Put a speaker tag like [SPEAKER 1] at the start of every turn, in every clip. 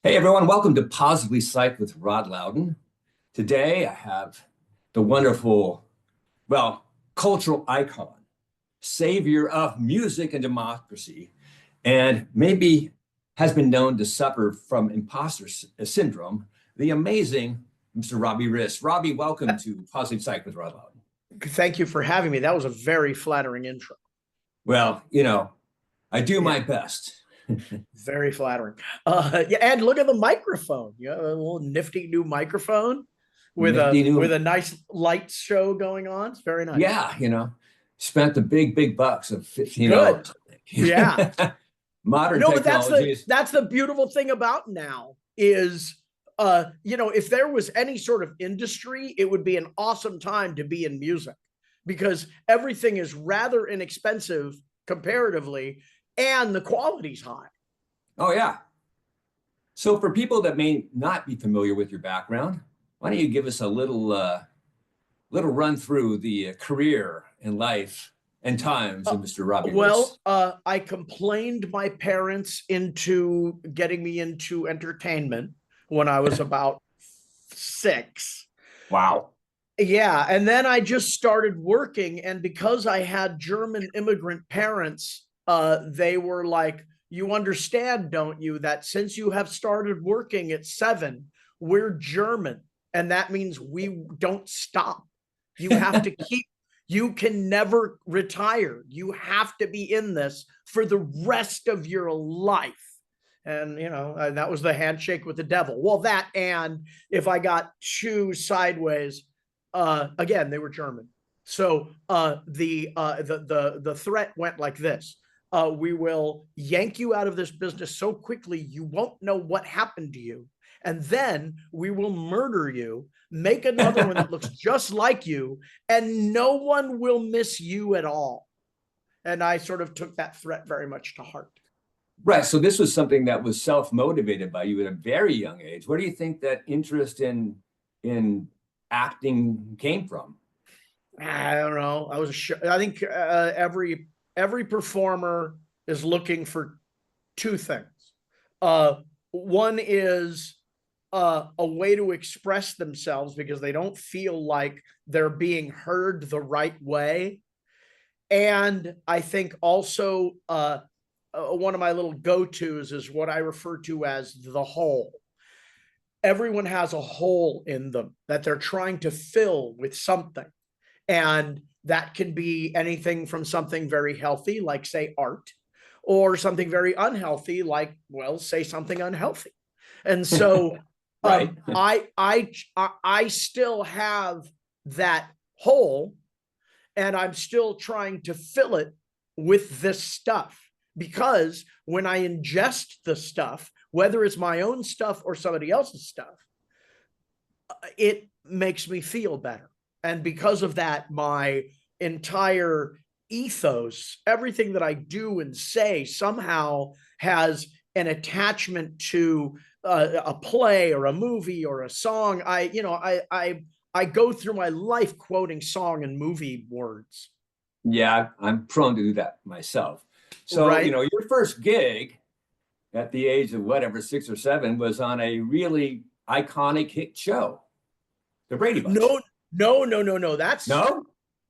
[SPEAKER 1] Hey everyone, welcome to Positively Psyched with Rod Loudon. Today I have the wonderful, cultural icon, savior of music and democracy, and maybe has been known to suffer from imposter syndrome, the amazing Mr. Robbie Rist. Robbie, welcome to Positive Psyched with Rod Loudon.
[SPEAKER 2] Thank you for having me. That was a very flattering intro.
[SPEAKER 1] Well, I do my best.
[SPEAKER 2] Very flattering. Yeah, and look at the microphone. You have a little nifty new microphone with a nice light show going on. It's very nice.
[SPEAKER 1] Yeah, spent the big bucks of
[SPEAKER 2] Good.
[SPEAKER 1] $15.
[SPEAKER 2] Yeah.
[SPEAKER 1] Modern technology.
[SPEAKER 2] But that's the beautiful thing about now is if there was any sort of industry, it would be an awesome time to be in music because everything is rather inexpensive comparatively and the quality's high.
[SPEAKER 1] Oh, yeah. So for people that may not be familiar with your background, why don't you give us a little run through the career and life and times of Mr. Robbie Rist?
[SPEAKER 2] I complained my parents into getting me into entertainment when I was about 6.
[SPEAKER 1] Wow.
[SPEAKER 2] Yeah, and then I just started working, and because I had German immigrant parents, they were like, you understand, don't you, that since you have started working at 7, we're German, and that means we don't stop. You have to you can never retire. You have to be in this for the rest of your life. And, that was the handshake with the devil. Well, that, and if I got shoes sideways, again, they were German. So the threat went like this. We will yank you out of this business so quickly you won't know what happened to you. And then we will murder you, make another one that looks just like you, and no one will miss you at all. And I sort of took that threat very much to heart.
[SPEAKER 1] Right. So this was something that was self-motivated by you at a very young age. Where do you think that interest in acting came from?
[SPEAKER 2] I don't know. I think every performer is looking for 2 things. One is a way to express themselves because they don't feel like they're being heard the right way. And I think also one of my little go-tos is what I refer to as the hole. Everyone has a hole in them that they're trying to fill with something. And that can be anything from something very healthy, like, say, art, or something very unhealthy, like, say something unhealthy. And so
[SPEAKER 1] right.
[SPEAKER 2] I still have that hole, and I'm still trying to fill it with this stuff. Because when I ingest the stuff, whether it's my own stuff or somebody else's stuff, it makes me feel better. And because of that, my entire ethos, everything that I do and say somehow has an attachment to a play or a movie or a song. I go through my life quoting song and movie words.
[SPEAKER 1] Yeah, I'm prone to do that myself. So,
[SPEAKER 2] right.
[SPEAKER 1] Your first gig at the age of whatever, 6 or 7 was on a really iconic hit show, The Brady Bunch.
[SPEAKER 2] No.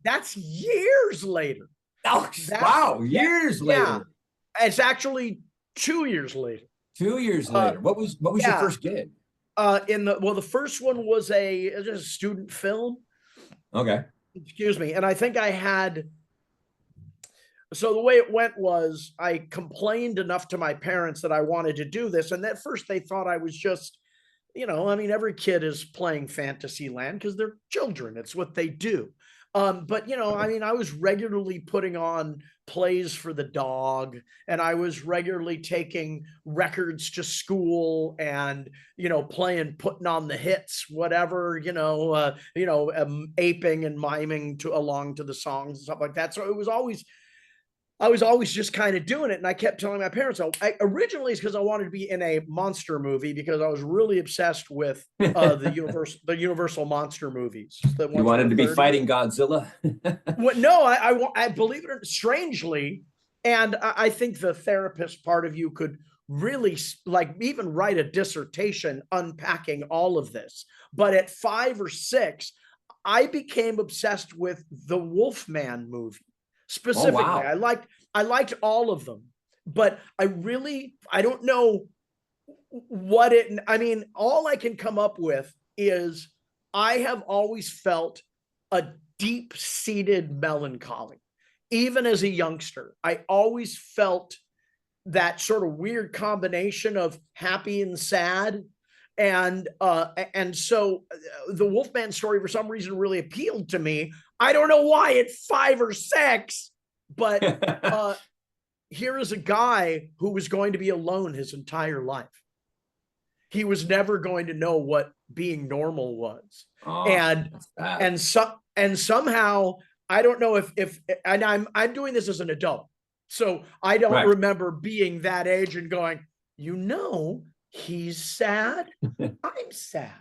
[SPEAKER 2] That's years later.
[SPEAKER 1] Oh, wow, years later.
[SPEAKER 2] Yeah. It's actually 2 years later.
[SPEAKER 1] 2 years later. What was your first gig?
[SPEAKER 2] The first one was just a student film.
[SPEAKER 1] Okay.
[SPEAKER 2] Excuse me. And I think I had. So the way it went was I complained enough to my parents that I wanted to do this. And at first they thought I was just, every kid is playing Fantasyland because they're children. It's what they do. But I was regularly putting on plays for the dog, and I was regularly taking records to school and, putting on the hits, whatever, aping and miming along to the songs and stuff like that. So I was always just kind of doing it. And I kept telling my parents, originally it's because I wanted to be in a monster movie because I was really obsessed with the Universal monster movies.
[SPEAKER 1] You wanted to be fighting Godzilla?
[SPEAKER 2] No, I believe it or strangely. And I think the therapist part of you could really like even write a dissertation unpacking all of this. But at 5 or 6, I became obsessed with the Wolfman movie specifically.
[SPEAKER 1] Oh, wow.
[SPEAKER 2] I liked all of them, but I don't know what it, I mean, all I can come up with is I have always felt a deep-seated melancholy. Even as a youngster, I always felt that sort of weird combination of happy and sad. And so the Wolfman story for some reason really appealed to me. I don't know why at 5 or 6, but here is a guy who was going to be alone his entire life. He was never going to know what being normal was.
[SPEAKER 1] Oh,
[SPEAKER 2] and somehow I don't know if and I'm doing this as an adult. So I don't remember being that age and going, he's sad. I'm sad.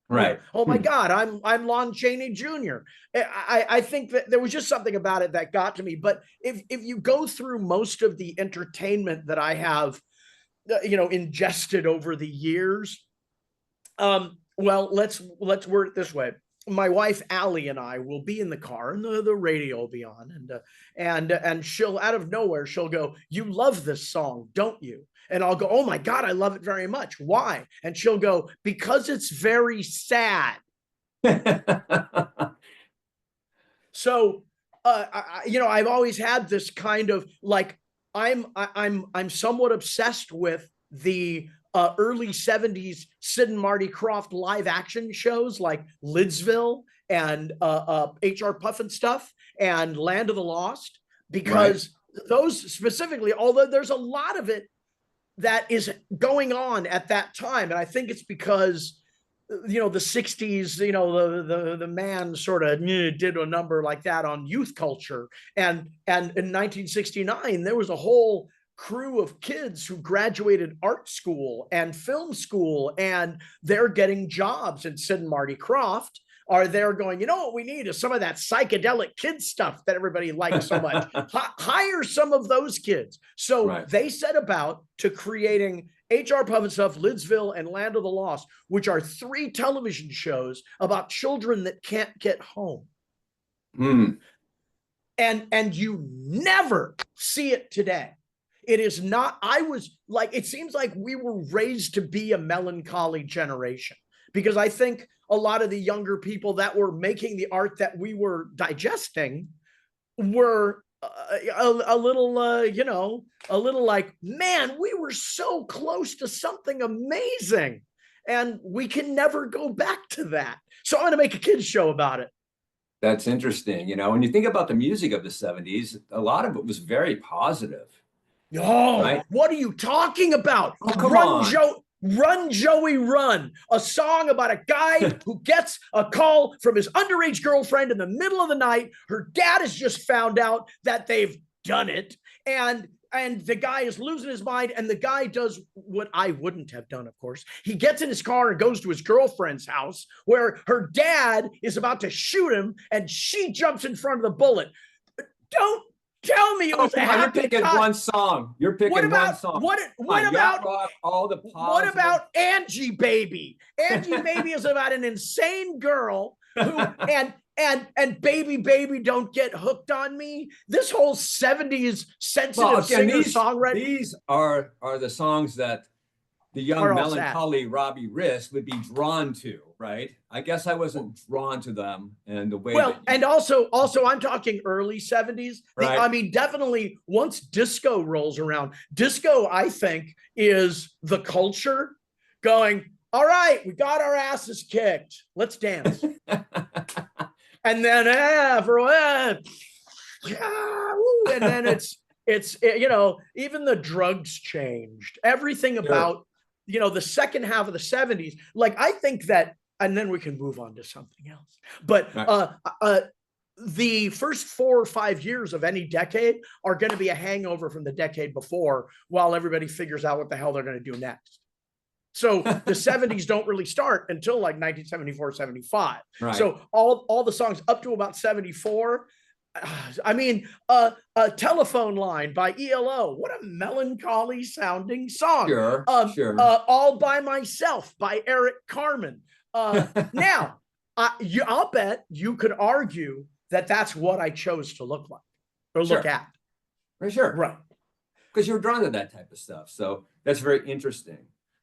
[SPEAKER 1] Right.
[SPEAKER 2] Oh my God, I'm Lon Chaney Jr. I think that there was just something about it that got to me. But if you go through most of the entertainment that I have, ingested over the years, well, let's word it this way. My wife Allie and I will be in the car, and the radio will be on, and she'll out of nowhere she'll go, "You love this song, don't you?" And I'll go, "Oh my God, I love it very much. Why?" And she'll go, "Because it's very sad." So, I've always had this kind of like, I'm somewhat obsessed with the early 70s Sid and Marty Krofft live action shows like Lidsville and HR Puffin Stuff and Land of the Lost, because those specifically, although there's a lot of it that is going on at that time, and I think it's because the 60s, the man sort of did a number like that on youth culture, and in 1969 there was a whole crew of kids who graduated art school and film school, and they're getting jobs, and Sid and Marty Krofft are there going, what we need is some of that psychedelic kid stuff that everybody likes so much. Hire some of those kids. So they set about to creating HR Puffin Stuff, Lidsville, and Land of the Lost, which are 3 television shows about children that can't get home. And you never see it today. It is not, it seems like we were raised to be a melancholy generation, because I think a lot of the younger people that were making the art that we were digesting were a little like, man, we were so close to something amazing, and we can never go back to that. So I'm going to make a kids show about it.
[SPEAKER 1] That's interesting. When you think about the music of the 70s, a lot of it was very positive.
[SPEAKER 2] What are you talking about?
[SPEAKER 1] Oh, come on.
[SPEAKER 2] Run, Joey, Run. A song about a guy who gets a call from his underage girlfriend in the middle of the night. Her dad has just found out that they've done it. And the guy is losing his mind. And the guy does what I wouldn't have done, of course. He gets in his car and goes to his girlfriend's house where her dad is about to shoot him. And she jumps in front of the bullet. Don't tell me it was a happy
[SPEAKER 1] You're picking
[SPEAKER 2] time.
[SPEAKER 1] One song. You're picking one song.
[SPEAKER 2] What about Angie Baby? Angie Baby is about an insane girl who and Baby Don't Get Hooked on Me. This whole 70s sensitive singer-songwriter.
[SPEAKER 1] These are the songs that the young melancholy Robbie Rist would be drawn to, right? I guess I wasn't drawn to them and the way.
[SPEAKER 2] Well, and also I'm talking early 70s. I mean, definitely once disco rolls around, disco, I think, is the culture going, all right, we got our asses kicked. Let's dance. And then and then it's even the drugs changed. Everything about the second half of the 70s, like I think that, and then we can move on to something else. But the first 4 or 5 years of any decade are going to be a hangover from the decade before, while everybody figures out what the hell they're going to do next. So the 70s don't really start until like 1974, 75. So all the songs up to about 74, I mean, a telephone line by ELO. What a melancholy sounding song.
[SPEAKER 1] Sure, sure.
[SPEAKER 2] All by Myself by Eric Carmen. Now, I'll bet you could argue that that's what I chose to look like or look at.
[SPEAKER 1] For sure.
[SPEAKER 2] Right.
[SPEAKER 1] Because you were drawn to that type of stuff. So that's very interesting.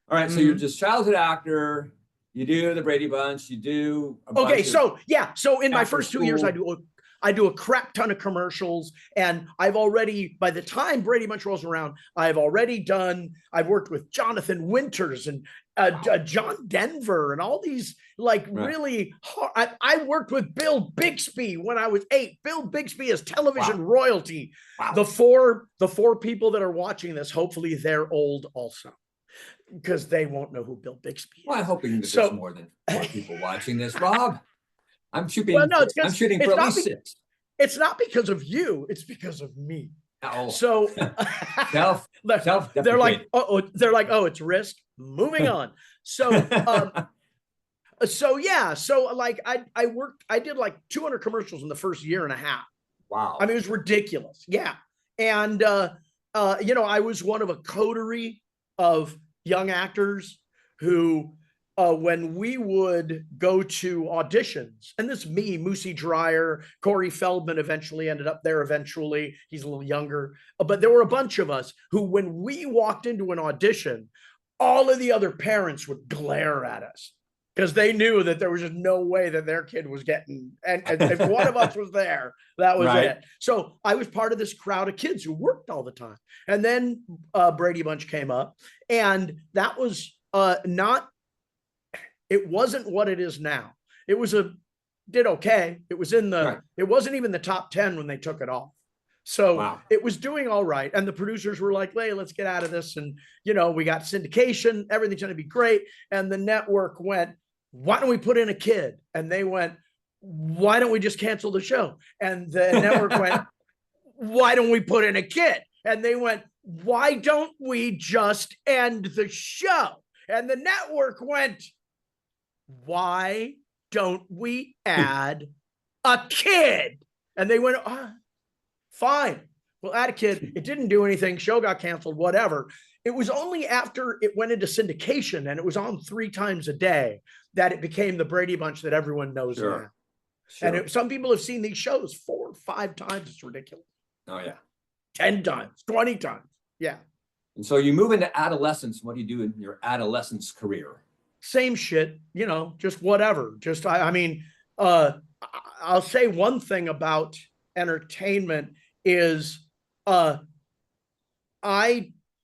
[SPEAKER 1] All right. So you're just childhood actor. You do the Brady Bunch. You do
[SPEAKER 2] So in my first 2 years, I do a crap ton of commercials, and I've already, by the time Brady Bunch rolls around, I've worked with Jonathan Winters and John Denver and all these really hard. I worked with Bill Bixby when I was 8. Bill Bixby is television royalty. Wow. The four people that are watching this, hopefully they're old also, because they won't know who Bill Bixby is.
[SPEAKER 1] Well, I'm hoping that there's more than 4 people watching this, Rob. I'm shooting for at least 6.
[SPEAKER 2] It's not because of you. It's because of me.
[SPEAKER 1] Oh.
[SPEAKER 2] So they're like, oh, it's Rist. Moving on. So, I did like 200 commercials in the first year and a half.
[SPEAKER 1] Wow.
[SPEAKER 2] I mean, it was ridiculous. Yeah. And, I was one of a coterie of young actors who, when we would go to auditions, and this me, Moosey Dreyer, Corey Feldman eventually ended up there eventually. He's a little younger. But there were a bunch of us who, when we walked into an audition, all of the other parents would glare at us because they knew that there was just no way that their kid was getting, and if one of us was there, that was it. So I was part of this crowd of kids who worked all the time. And then Brady Bunch came up, and that was it wasn't what it is now. It was did okay. It was it wasn't even the top 10 when they took it off. So it was doing all right. And the producers were like, hey, let's get out of this. And, we got syndication. Everything's going to be great. And the network went, why don't we put in a kid? And they went, why don't we just cancel the show? And the network went, why don't we put in a kid? And they went, why don't we just end the show? And the network went, why don't we add a kid? And they went, fine, we'll add a kid. It didn't do anything. Show got canceled, whatever. It was only after it went into syndication and it was on 3 times a day that it became the Brady Bunch that everyone knows now. And some people have seen these shows 4 or 5 times. It's ridiculous.
[SPEAKER 1] Oh, yeah.
[SPEAKER 2] 10 times, 20 times. Yeah.
[SPEAKER 1] And so you move into adolescence. What do you do in your adolescence career?
[SPEAKER 2] Same shit, just whatever. Just, I mean, I'll say one thing about entertainment is I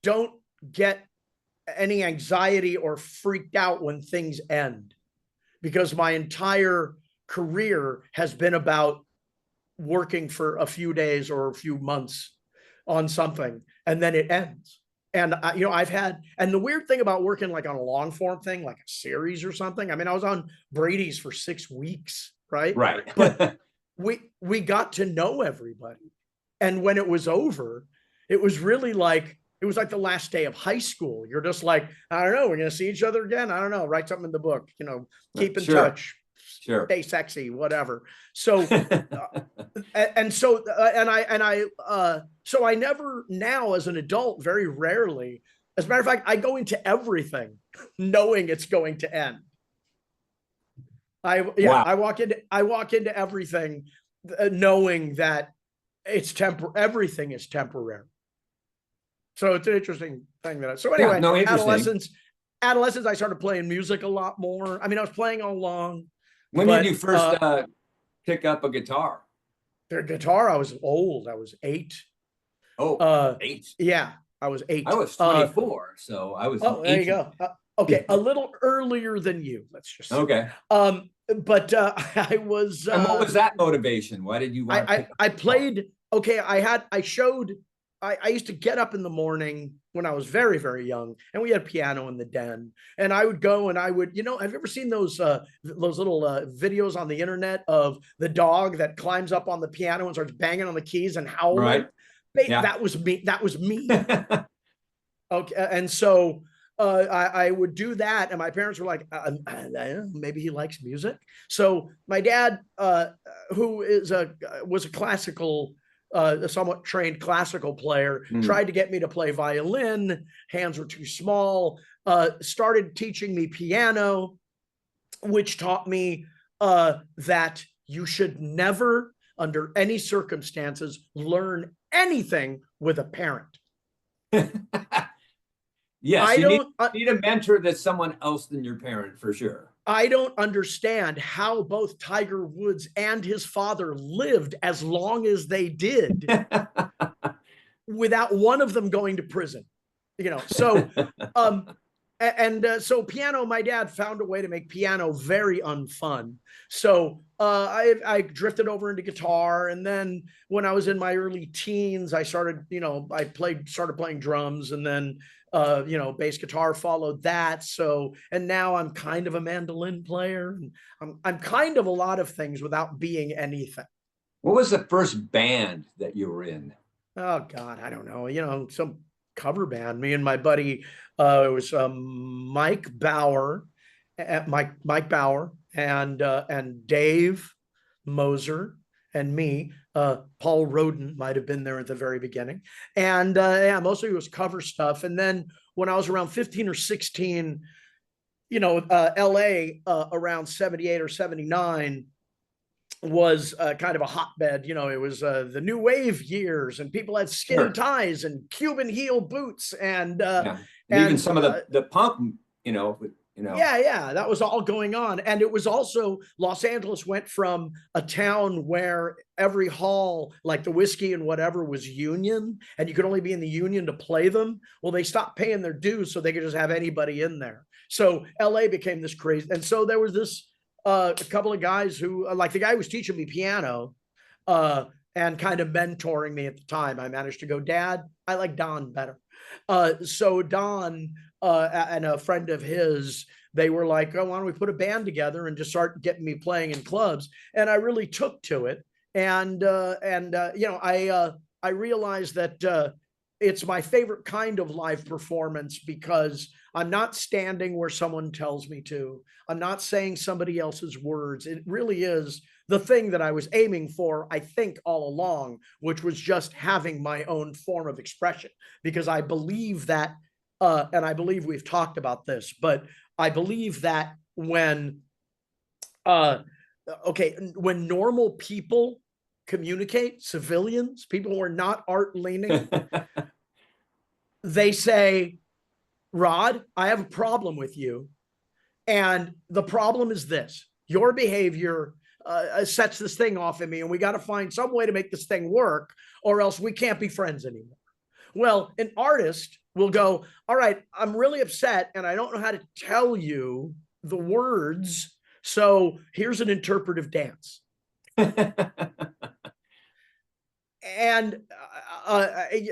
[SPEAKER 2] don't get any anxiety or freaked out when things end, because my entire career has been about working for a few days or a few months on something, and then it ends. And, and the weird thing about working like on a long form thing, like a series or something, I mean, I was on Brady's for 6 weeks, right?
[SPEAKER 1] Right.
[SPEAKER 2] But we got to know everybody. And when it was over, it was really like, it was like the last day of high school. You're just like, I don't know, we're going to see each other again. I don't know, write something in the book, keep in touch. Stay sexy, whatever. So, so I never now as an adult, very rarely, as a matter of fact, I go into everything knowing it's going to end. I walk into everything knowing that it's everything is temporary. So it's an interesting thing so anyway, adolescence, I started playing music a lot more. I mean, I was playing all along.
[SPEAKER 1] When did you first pick up a guitar?
[SPEAKER 2] The guitar, I was old. I was 8.
[SPEAKER 1] Oh, 8.
[SPEAKER 2] Yeah, I was 8.
[SPEAKER 1] I was 24, so I was.
[SPEAKER 2] Oh, there you go. Okay, a little earlier than you. Let's just say.
[SPEAKER 1] Okay.
[SPEAKER 2] But I was.
[SPEAKER 1] And what was that motivation? Why did you want?
[SPEAKER 2] I played. Okay, I used to get up in the morning when I was very, very young, and we had a piano in the den, and I would go and I would, have you ever seen those little videos on the internet of the dog that climbs up on the piano and starts banging on the keys and howling?
[SPEAKER 1] Right.
[SPEAKER 2] That was me. Okay. And so I would do that, and my parents were like, maybe he likes music. So my dad, who was a classical, a somewhat trained classical player, tried to get me to play violin. Hands were too small. Started teaching me piano, which taught me that you should never, under any circumstances, learn anything with a parent.
[SPEAKER 1] Yes, you need a mentor that's someone else than your parent, for sure.
[SPEAKER 2] I don't understand how both Tiger Woods and his father lived as long as they did without one of them going to prison. So so piano, my dad found a way to make piano very unfun. So I drifted over into guitar, and then when I was in my early teens, I started playing drums, and then bass guitar followed that. So, and now I'm kind of a mandolin player, and I'm kind of a lot of things without being anything.
[SPEAKER 1] What was the first band that you were in?
[SPEAKER 2] Oh God, I don't know. Some cover band. Me and my buddy, it was Mike Bauer, and Dave Moser and me. Paul Roden might have been there at the very beginning, and mostly it was cover stuff. And then when I was around 15 or 16, L.A. Around 78 or 79. Was kind of a hotbed. It was the new wave years, and people had skin ties and Cuban heel boots, and
[SPEAKER 1] even some of the punk,
[SPEAKER 2] Yeah, that was all going on. And it was also, Los Angeles went from a town where every hall, like the whiskey and whatever, was union, and you could only be in the union to play them. Well, they stopped paying their dues so they could just have anybody in there. So LA became this crazy. And so there was this a couple of guys who, like the guy who was teaching me piano and kind of mentoring me at the time. I managed to go, Dad, I like Don better. So Don and a friend of his, they were like, oh, why don't we put a band together and just start getting me playing in clubs? And I really took to it. And I realized that it's my favorite kind of live performance, because I'm not standing where someone tells me to. I'm not saying somebody else's words. It really is the thing that I was aiming for, I think, all along, which was just having my own form of expression. Because I believe that, and I believe we've talked about this, but I believe that when normal people communicate, civilians, people who are not art leaning, they say, Rod, I have a problem with you. And the problem is this: your behavior sets this thing off in me, and we got to find some way to make this thing work, or else we can't be friends anymore. Well, an artist will go, all right, I'm really upset, and I don't know how to tell you the words, so here's an interpretive dance. And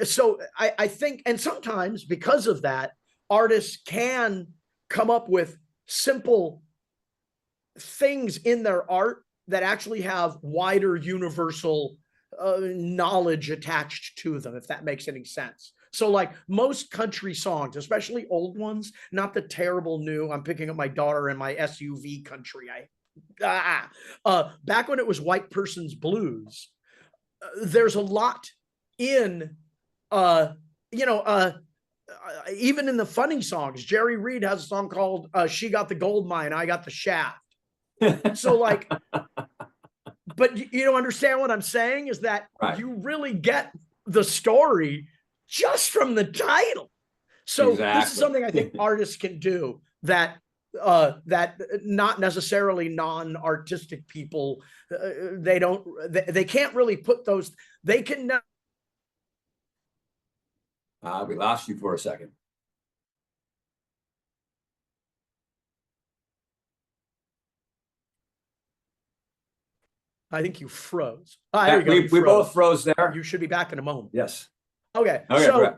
[SPEAKER 2] so I think, and sometimes because of that, artists can come up with simple things in their art that actually have wider universal knowledge attached to them, if that makes any sense. So like most country songs, especially old ones, not the terrible new, I'm picking up my daughter in my SUV country. Back when it was white person's blues, there's a lot in, even in the funny songs. Jerry Reed has a song called She Got the Gold Mine, I Got the Shaft. So like, but you don't understand what I'm saying is that you really get the story just from the title. So this is something I think artists can do that that not necessarily non-artistic people, they can't really put those, they can.
[SPEAKER 1] We lost you for a second.
[SPEAKER 2] I think you froze.
[SPEAKER 1] We both froze there.
[SPEAKER 2] You should be back in a moment.
[SPEAKER 1] Yes.
[SPEAKER 2] Okay. So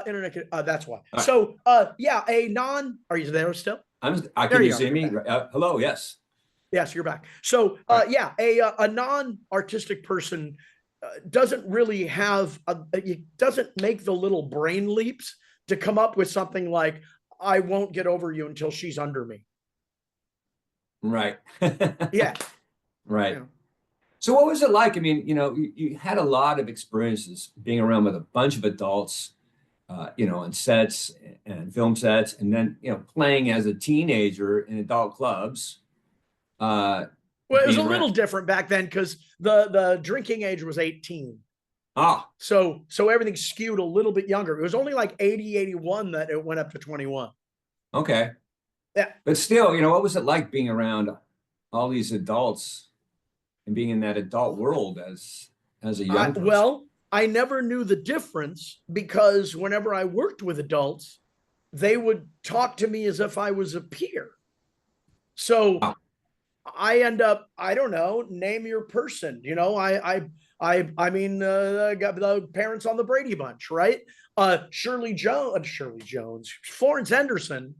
[SPEAKER 2] internet, that's why. Right. So yeah, are you there still?
[SPEAKER 1] Can you see me? Hello, yes.
[SPEAKER 2] Yes, you're back. So yeah, a non-artistic person doesn't really have, it doesn't make the little brain leaps to come up with something like, I won't get over you until she's under me.
[SPEAKER 1] Right.
[SPEAKER 2] Yeah.
[SPEAKER 1] Right.
[SPEAKER 2] Yeah.
[SPEAKER 1] So what was it like? I mean, you had a lot of experiences being around with a bunch of adults, on sets and film sets, and then, playing as a teenager in adult clubs,
[SPEAKER 2] Well, it was
[SPEAKER 1] being
[SPEAKER 2] a
[SPEAKER 1] around.
[SPEAKER 2] little different back then because the drinking age was 18.
[SPEAKER 1] Ah,
[SPEAKER 2] So everything skewed a little bit younger. It was only like 80, 81 that it went up to 21.
[SPEAKER 1] okay.
[SPEAKER 2] Yeah.
[SPEAKER 1] But still, what was it like being around all these adults and being in that adult world as a young person?
[SPEAKER 2] Well, I never knew the difference because whenever I worked with adults, they would talk to me as if I was a peer. So
[SPEAKER 1] Ah,
[SPEAKER 2] I end up, I don't know, name your person. I mean, got the parents on the Brady Bunch, right? Shirley Jones, Florence Henderson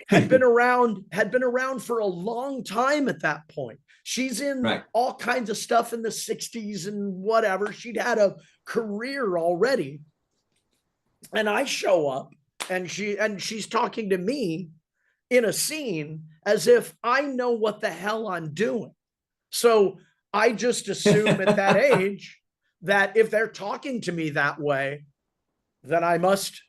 [SPEAKER 2] had been around for a long time at that point. She's in
[SPEAKER 1] right.
[SPEAKER 2] all kinds of stuff in the 60s and whatever. She'd had a career already. And I show up and she's talking to me in a scene as if I know what the hell I'm doing. So I just assume at that age that if they're talking to me that way, then I must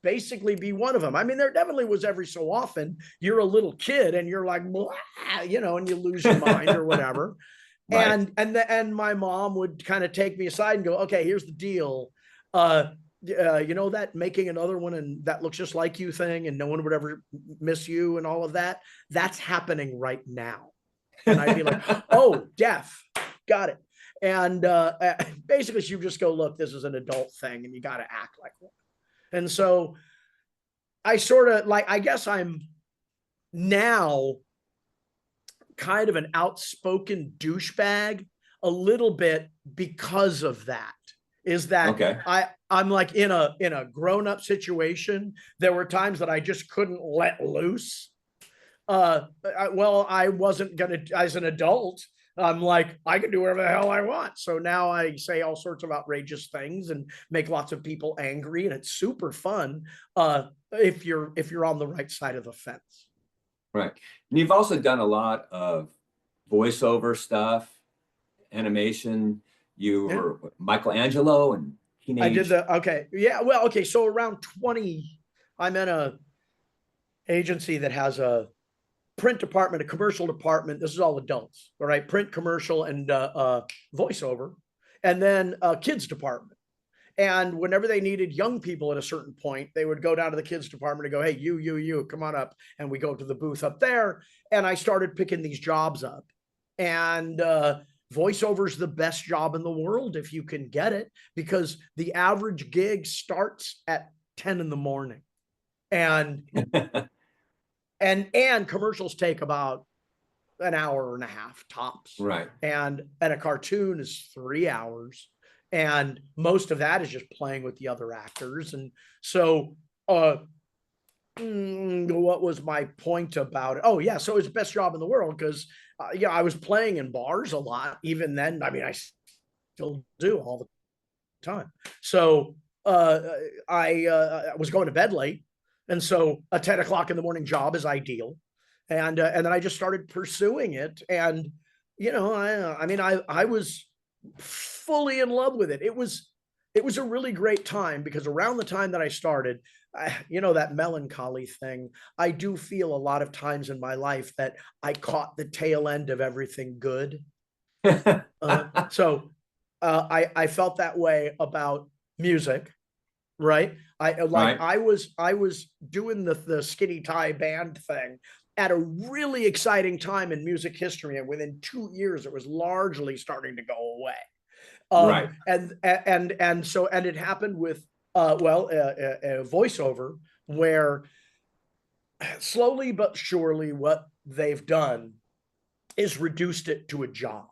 [SPEAKER 2] basically be one of them. I mean, there definitely was every so often you're a little kid and you're like, blah, and you lose your mind or whatever.
[SPEAKER 1] Right.
[SPEAKER 2] And my mom would kind of take me aside and go, okay, here's the deal. That making another one and that looks just like you thing, and no one would ever miss you and all of that. That's happening right now. And I'd be like, oh, deaf, got it. And basically, she would just go, look, this is an adult thing, and you got to act like one. And so I sort of like, I guess I'm now kind of an outspoken douchebag a little bit because of that. Is that
[SPEAKER 1] Okay.
[SPEAKER 2] I'm like in a grown-up situation. There were times that I just couldn't let loose. I wasn't gonna, as an adult, I'm like, I can do whatever the hell I want. So now I say all sorts of outrageous things and make lots of people angry, and it's super fun if you're on the right side of the fence.
[SPEAKER 1] Right. And you've also done a lot of voiceover stuff, animation. You
[SPEAKER 2] Yeah.
[SPEAKER 1] were Michelangelo and
[SPEAKER 2] I did
[SPEAKER 1] Teenage.
[SPEAKER 2] the okay. Yeah, well, okay. So around 20, I'm in a agency that has a print department, a commercial department. This is all adults, all right? Print, commercial, and voiceover, and then a kids department. And whenever they needed young people at a certain point, they would go down to the kids department and go, hey, you, come on up. And we go to the booth up there. And I started picking these jobs up. And voiceover is the best job in the world if you can get it, because the average gig starts at 10 in the morning. And and commercials take about an hour and a half tops.
[SPEAKER 1] Right.
[SPEAKER 2] And a cartoon is 3 hours, and most of that is just playing with the other actors. And so what was my point about it? Oh yeah, so it's the best job in the world because I was playing in bars a lot even then. I mean, I still do all the time. So uh I was going to bed late, and so a 10 o'clock in the morning job is ideal. And then I just started pursuing it. And I mean, I was fully in love with it. It was a really great time because around the time that I started, that melancholy thing, I do feel a lot of times in my life that I caught the tail end of everything good. So I felt that way about music, right?
[SPEAKER 1] Right.
[SPEAKER 2] I was doing the skinny tie band thing at a really exciting time in music history, and within 2 years it was largely starting to go away.
[SPEAKER 1] Right.
[SPEAKER 2] And it happened with a voiceover, where slowly but surely what they've done is reduced it to a job.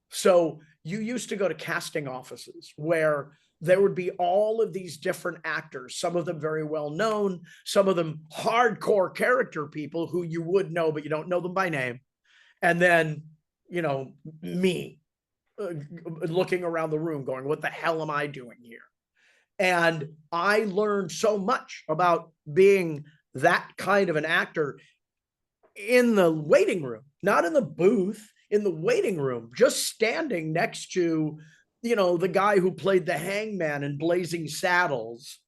[SPEAKER 2] So you used to go to casting offices where there would be all of these different actors, some of them very well known, some of them hardcore character people who you would know, but you don't know them by name. And then, me looking around the room going, what the hell am I doing here? And I learned so much about being that kind of an actor in the waiting room, not in the booth, in the waiting room, just standing next to, the guy who played the hangman in Blazing Saddles,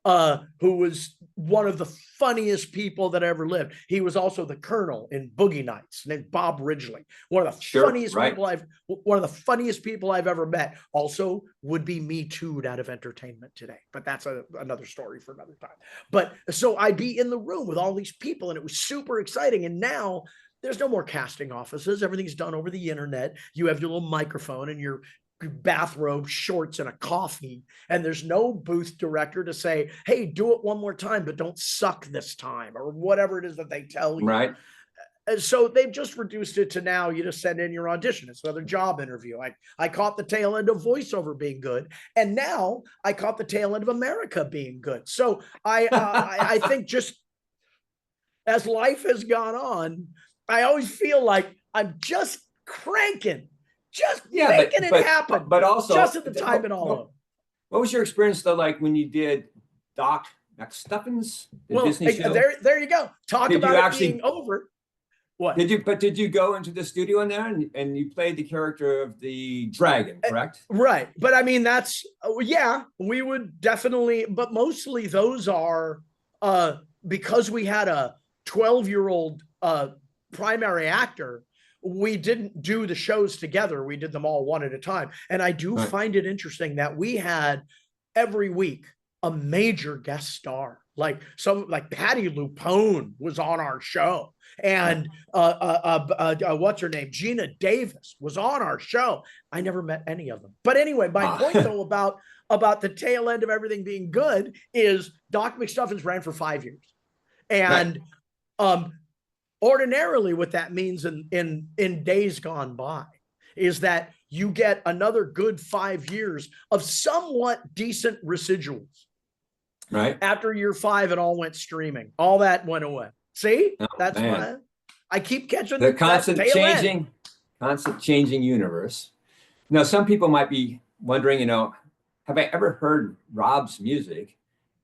[SPEAKER 2] who was one of the funniest people that ever lived. He was also the colonel in Boogie Nights, named Bob Ridgely. One of the funniest people I've ever met. Also would be Me Too'd out of entertainment today, but that's another story for another time. But so I'd be in the room with all these people, and it was super exciting. And now there's no more casting offices. Everything's done over the internet. You have your little microphone and your bathrobe, shorts, and a coffee, and there's no booth director to say, hey, do it one more time, but don't suck this time, or whatever it is that they tell you.
[SPEAKER 1] Right.
[SPEAKER 2] So they've just reduced it to now you just send in your audition. It's another job interview. I caught the tail end of voiceover being good, and now I caught the tail end of America being good. So I think just as life has gone on, I always feel like I'm just cranking, making it happen.
[SPEAKER 1] But also,
[SPEAKER 2] just at the time it all over.
[SPEAKER 1] What was your experience though, like when you did Doc McStuffins, the Disney show?
[SPEAKER 2] There you go. Talk about it being over. What
[SPEAKER 1] did you go into the studio in there and you played the character of the dragon, correct?
[SPEAKER 2] Right. But I mean, that's we would definitely, but mostly those are because we had a 12-year-old primary actor. We didn't do the shows together. We did them all one at a time. And I do find it interesting that we had every week a major guest star, like Patty Lupone was on our show. And what's her name? Gina Davis was on our show. I never met any of them. But anyway, my point though about the tail end of everything being good is Doc McStuffins ran for 5 years. And ordinarily what that means in days gone by is that you get another good 5 years of somewhat decent residuals.
[SPEAKER 1] Right.
[SPEAKER 2] After year 5, it all went streaming. All that went away. See, that's why I keep catching
[SPEAKER 1] the constant changing universe. Now, some people might be wondering, have I ever heard Rob's music?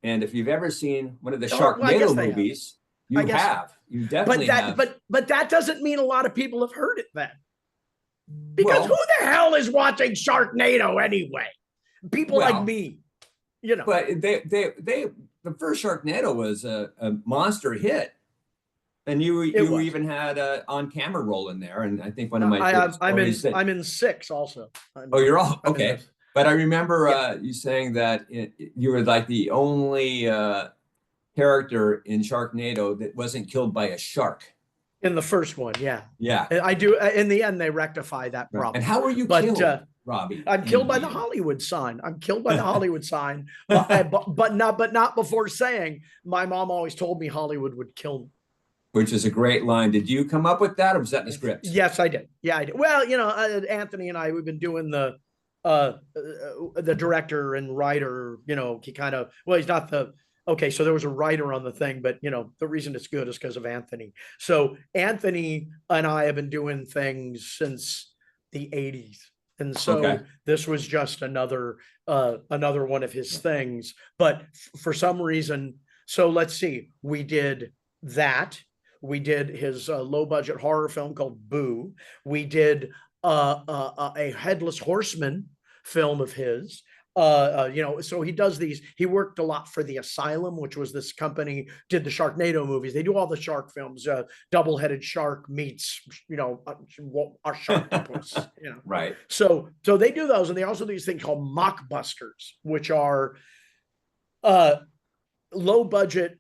[SPEAKER 1] And if you've ever seen one of the Sharknado movies, you have. You definitely have.
[SPEAKER 2] But that doesn't mean a lot of people have heard it then. Because who the hell is watching Sharknado anyway? People like me,
[SPEAKER 1] But the first Sharknado was a monster hit, and you even had a on-camera role in there. And I think one of my
[SPEAKER 2] I'm in 6 also.
[SPEAKER 1] You're all okay. But I remember you saying that you were like the only character in Sharknado that wasn't killed by a shark.
[SPEAKER 2] In the first one, yeah.
[SPEAKER 1] Yeah.
[SPEAKER 2] I do. In the end, they rectify that problem.
[SPEAKER 1] And how were you killed, Robbie?
[SPEAKER 2] I'm killed by the Hollywood sign. I'm killed by the Hollywood sign. But not before saying, my mom always told me Hollywood would kill me.
[SPEAKER 1] Which is a great line. Did you come up with that, or was that in the script?
[SPEAKER 2] Yes, I did. Yeah, I did. Well, Anthony and I, we've been doing the director and writer, he kind of, he's not the, okay, so there was a writer on the thing, but the reason it's good is because of Anthony. So Anthony and I have been doing things since the 80s. And so this was just another one of his things. But for some reason, so let's see, we did that. We did his low budget horror film called Boo. We did a Headless Horseman film of his. So he does these. He worked a lot for the Asylum, which was this company, did the Sharknado movies. They do all the shark films. Double-headed shark meets, a sharktopus.
[SPEAKER 1] Right.
[SPEAKER 2] So they do those, and they also do these things called mockbusters, which are low-budget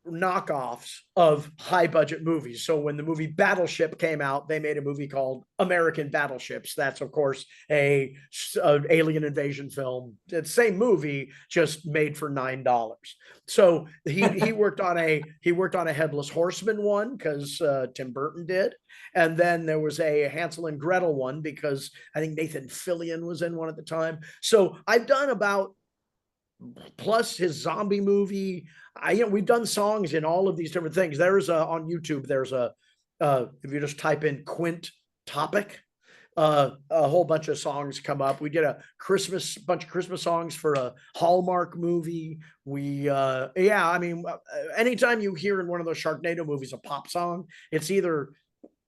[SPEAKER 2] knockoffs of high budget movies. So when the movie Battleship came out, they made a movie called American Battleships. That's of course a alien invasion film. It's the same movie, just made for $9. So he worked on a Headless Horseman one because Tim Burton did, and then there was a Hansel and Gretel one because I think Nathan Fillion was in one at the time. So I've done about, plus his zombie movie. We've done songs in all of these different things. There's on YouTube, there's if you just type in Quint topic, a whole bunch of songs come up. We did a bunch of Christmas songs for a Hallmark movie. Yeah, I mean, anytime you hear in one of those Sharknado movies a pop song, it's either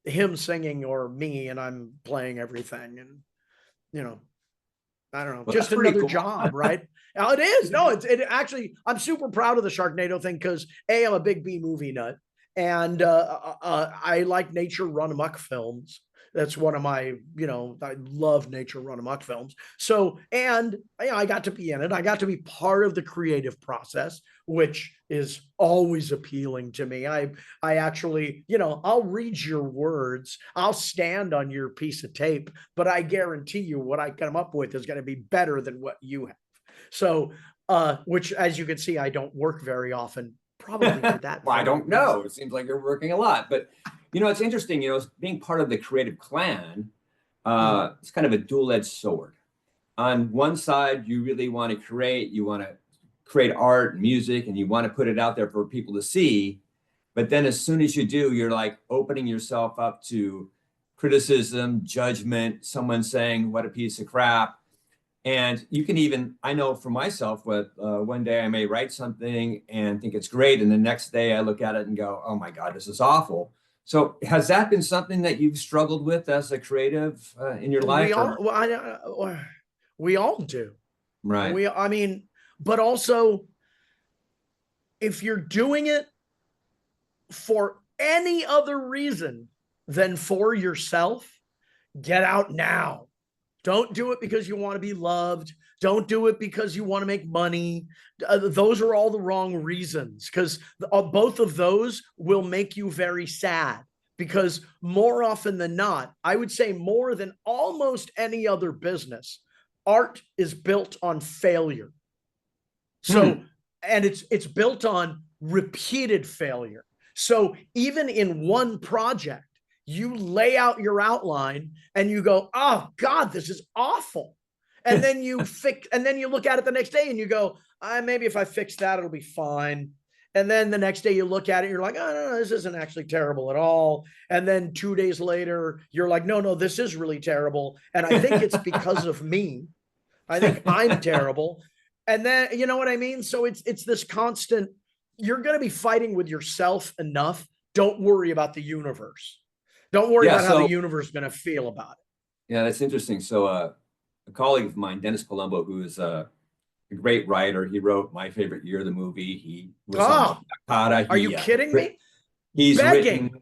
[SPEAKER 2] him singing or me, and I'm playing everything. And you know, I don't know,
[SPEAKER 1] Well,
[SPEAKER 2] just
[SPEAKER 1] that's pretty
[SPEAKER 2] another
[SPEAKER 1] cool.
[SPEAKER 2] job, right? It is. No, it actually, I'm super proud of the Sharknado thing because I'm a big B movie nut, and I like nature run amok films. That's one of my, I love nature run amok films. So, and I got to be in it. I got to be part of the creative process, which is always appealing to me. I actually, I'll read your words, I'll stand on your piece of tape, but I guarantee you what I come up with is going to be better than what you have. So, which, as you can see, I don't work very often, probably for that.
[SPEAKER 1] Well, I don't know. It seems like you're working a lot, but it's interesting, being part of the creative clan, it's kind of a dual-edged sword. On one side, you really want to create, art and music, and you want to put it out there for people to see. But then as soon as you do, you're like opening yourself up to criticism, judgment, someone saying, what a piece of crap. And you can even, I know for myself, one day I may write something and think it's great. And the next day I look at it and go, oh my God, this is awful. So has that been something that you've struggled with as a creative in your life?
[SPEAKER 2] We all do.
[SPEAKER 1] Right.
[SPEAKER 2] I mean, but also if you're doing it for any other reason than for yourself, get out now. Don't do it because you want to be loved. Don't do it because you want to make money. Those are all the wrong reasons, because both of those will make you very sad. Because more often than not, I would say more than almost any other business, art is built on failure. So, and it's built on repeated failure. So even in one project, you lay out your outline and you go, oh God, this is awful. And then you look at it the next day and you go, maybe if I fix that, it'll be fine. And then the next day you look at it, you're like, oh, no, this isn't actually terrible at all. And then 2 days later, you're like, no, this is really terrible. And I think it's because of me. I think I'm terrible. And then, you know what I mean? So it's this constant, you're going to be fighting with yourself enough. Don't worry about the universe. Don't worry about how the universe is going to feel about it.
[SPEAKER 1] Yeah, that's interesting. So a colleague of mine, Dennis Colombo, who is a great writer, he wrote My Favorite Year, the movie. He was on Okada.
[SPEAKER 2] Are you kidding me?
[SPEAKER 1] He's
[SPEAKER 2] begging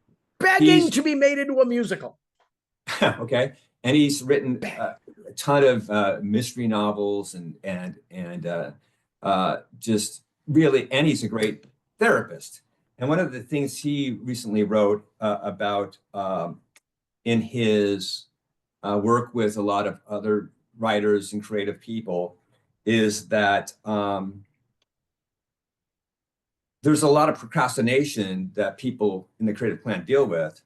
[SPEAKER 2] to be made into a musical.
[SPEAKER 1] Okay. And he's written a ton of mystery novels and just really, and he's a great therapist. And one of the things he recently wrote about in his work with a lot of other writers and creative people is that there's a lot of procrastination that people in the creative clan deal with.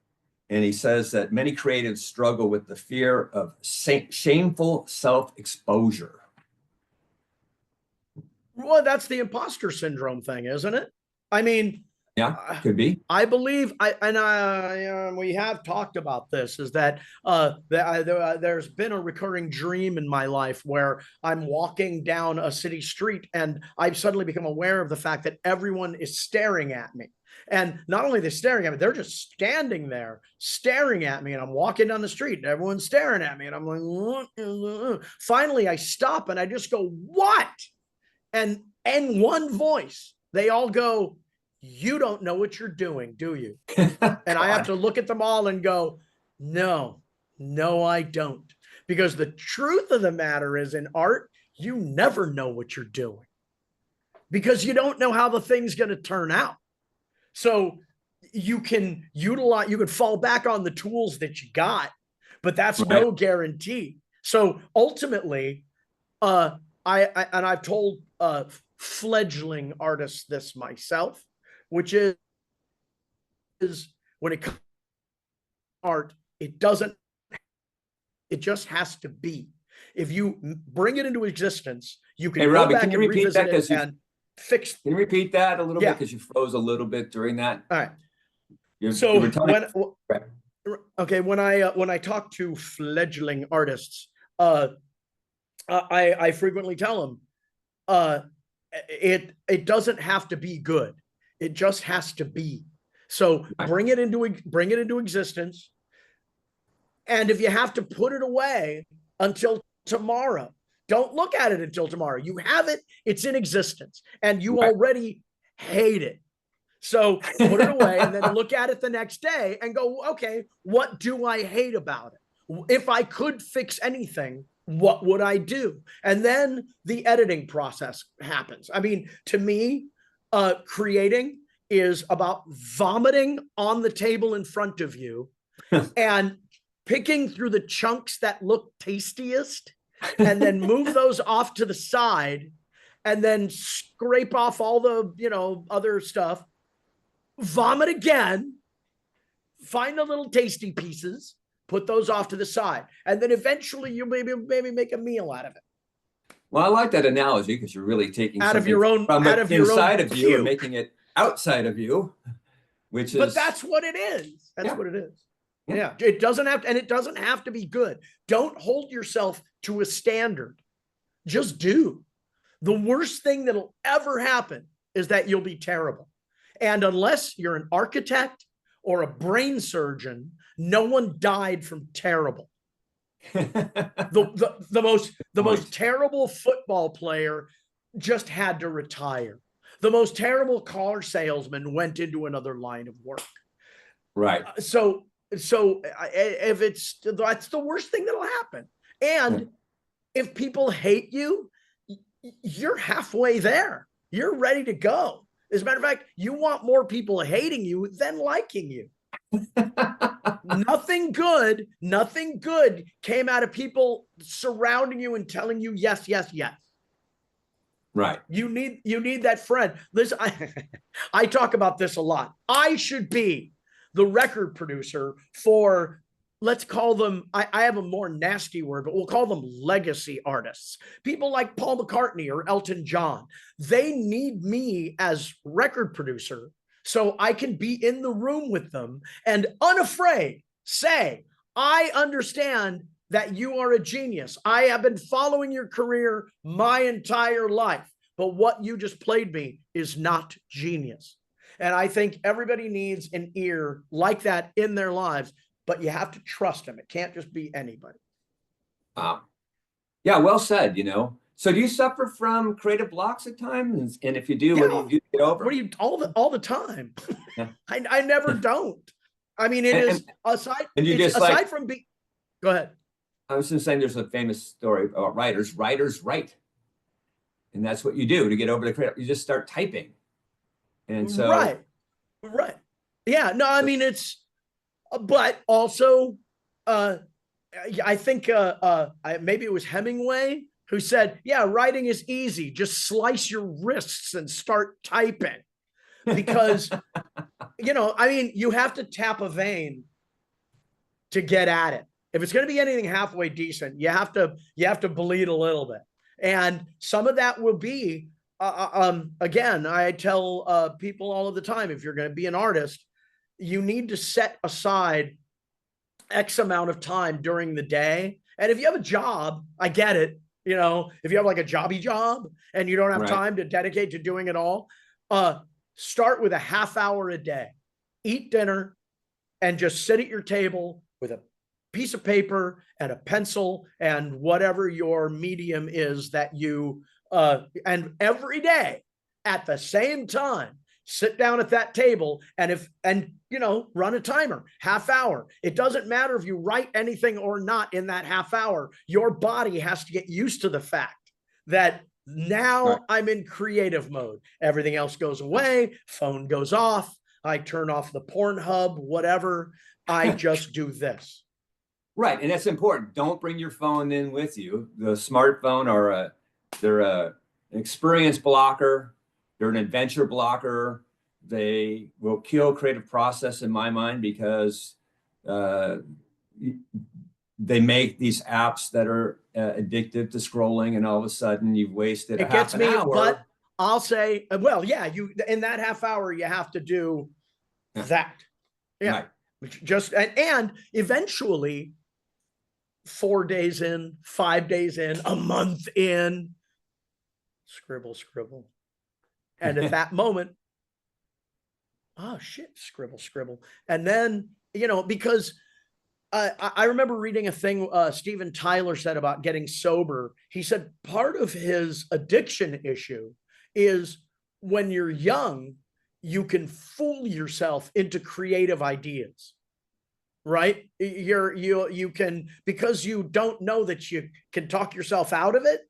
[SPEAKER 1] And he says that many creatives struggle with the fear of shameful self-exposure.
[SPEAKER 2] Well, that's the imposter syndrome thing, isn't it? I mean,
[SPEAKER 1] yeah, could be.
[SPEAKER 2] I believe, we have talked about this, is that there's been a recurring dream in my life where I'm walking down a city street and I've suddenly become aware of the fact that everyone is staring at me. And not only they're staring at me, they're just standing there staring at me. And I'm walking down the street and everyone's staring at me. And I'm like, what? Finally, I stop and I just go, what? And one voice, they all go, you don't know what you're doing, do you? And I have to look at them all and go, no, I don't. Because the truth of the matter is, in art, you never know what you're doing because you don't know how the thing's going to turn out. So you can fall back on the tools that you got, but that's no guarantee. So ultimately, I've told fledgling artists this myself, which is when it comes to art, it just has to be. If you bring it into existence, you can
[SPEAKER 1] Robbie,
[SPEAKER 2] go back and revisit it and fix.
[SPEAKER 1] Can you repeat that a little bit? Because you froze a little bit during that.
[SPEAKER 2] All right.
[SPEAKER 1] You were telling
[SPEAKER 2] Okay, when I talk to fledgling artists, uh, I frequently tell them, it doesn't have to be good. It just has to be. So
[SPEAKER 1] Right.
[SPEAKER 2] bring it into existence. And if you have to put it away until tomorrow, don't look at it until tomorrow. You have it, it's in existence, and you
[SPEAKER 1] Right.
[SPEAKER 2] already hate it. So put it away and then look at it the next day and go, okay, what do I hate about it? If I could fix anything, what would I do? And then the editing process happens. I mean, to me, creating is about vomiting on the table in front of you and picking through the chunks that look tastiest and then move those off to the side and then scrape off all the, other stuff, vomit again, find the little tasty pieces, put those off to the side, and then eventually you maybe make a meal out of it.
[SPEAKER 1] Well, I like that analogy because you're really taking
[SPEAKER 2] Out of
[SPEAKER 1] something
[SPEAKER 2] your own,
[SPEAKER 1] from
[SPEAKER 2] out of your
[SPEAKER 1] inside
[SPEAKER 2] own
[SPEAKER 1] of you and
[SPEAKER 2] puke.
[SPEAKER 1] making it outside of you, which
[SPEAKER 2] But
[SPEAKER 1] is.
[SPEAKER 2] that's what it is. That's
[SPEAKER 1] Yeah.
[SPEAKER 2] what it is.
[SPEAKER 1] Yeah.
[SPEAKER 2] Yeah. It doesn't have to be good. Don't hold yourself to a standard. Just do. The worst thing that'll ever happen is that you'll be terrible. And unless you're an architect or a brain surgeon, no one died from terrible. The most terrible football player just had to retire. The most terrible car salesman went into another line of work.
[SPEAKER 1] Right.
[SPEAKER 2] So if that's the worst thing that'll happen. And if people hate you, you're halfway there. You're ready to go. As a matter of fact, you want more people hating you than liking you. Nothing good came out of people surrounding you and telling you yes, yes, yes.
[SPEAKER 1] Right.
[SPEAKER 2] You need that friend. Listen, I talk about this a lot. I should be the record producer for, let's call them, I have a more nasty word, but we'll call them legacy artists. People like Paul McCartney or Elton John. They need me as record producer so I can be in the room with them and unafraid say, I understand that you are a genius. I have been following your career my entire life, but what you just played me is not genius. And I think everybody needs an ear like that in their lives, but you have to trust them. It can't just be anybody.
[SPEAKER 1] Yeah, well said, So do you suffer from creative blocks at times? And if you do, what do you do to get over?
[SPEAKER 2] What do you all the time?
[SPEAKER 1] Yeah.
[SPEAKER 2] I never don't. I mean, it is aside from being. Go ahead.
[SPEAKER 1] I was just saying there's a famous story about writers. Writers write. And that's what you do to get over the creative. You just start typing. And so.
[SPEAKER 2] Right. Yeah. No, I mean, it's, but also, I think maybe it was Hemingway who said, yeah, writing is easy. Just slice your wrists and start typing. Because, I mean, you have to tap a vein to get at it. If it's going to be anything halfway decent, you have to bleed a little bit. And some of that will be, again, I tell people all of the time, if you're going to be an artist, you need to set aside X amount of time during the day. And if you have a job, I get it. If you have like a jobby job and you don't have time to dedicate to doing it all, start with a half hour a day, eat dinner, and just sit at your table with a piece of paper and a pencil and whatever your medium is that you, and every day at the same time, sit down at that table and run a timer, half hour. It doesn't matter if you write anything or not in that half hour. Your body has to get used to the fact that now I'm in creative mode. Everything else goes away. Phone goes off. I turn off the Pornhub, whatever. I just do this.
[SPEAKER 1] Right. And that's important. Don't bring your phone in with you. The smartphone they're an experience blocker. They're an adventure blocker. They will kill creative process in my mind because they make these apps that are addictive to scrolling, and all of a sudden you've wasted
[SPEAKER 2] it
[SPEAKER 1] a half an hour.
[SPEAKER 2] But I'll say, well, yeah, you in that half hour you have to do that. Yeah.
[SPEAKER 1] Right.
[SPEAKER 2] Just and eventually 4 days in, 5 days in, a month in, scribble, scribble. And at that moment, oh shit, scribble, scribble. And then, because I remember reading a thing Steven Tyler said about getting sober. He said part of his addiction issue is when you're young, you can fool yourself into creative ideas, right? You can, because you don't know that you can talk yourself out of it.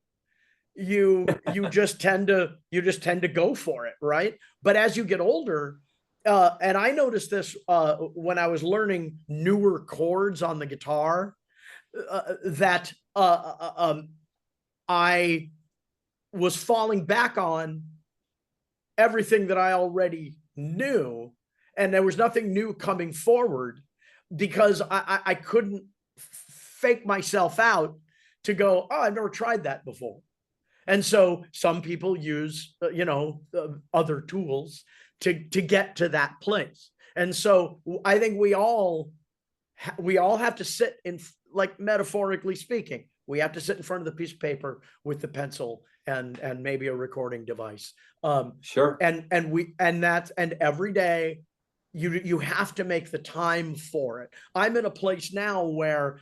[SPEAKER 2] You just tend to go for it, right? But as you get older, and I noticed this when I was learning newer chords on the guitar, that I was falling back on everything that I already knew, and there was nothing new coming forward because I couldn't fake myself out to go, oh, I've never tried that before. And so some people use, other tools to get to that place. And so I think we all have to sit in, like metaphorically speaking, we have to sit in front of the piece of paper with the pencil and maybe a recording device.
[SPEAKER 1] Sure.
[SPEAKER 2] And every day you have to make the time for it. I'm in a place now where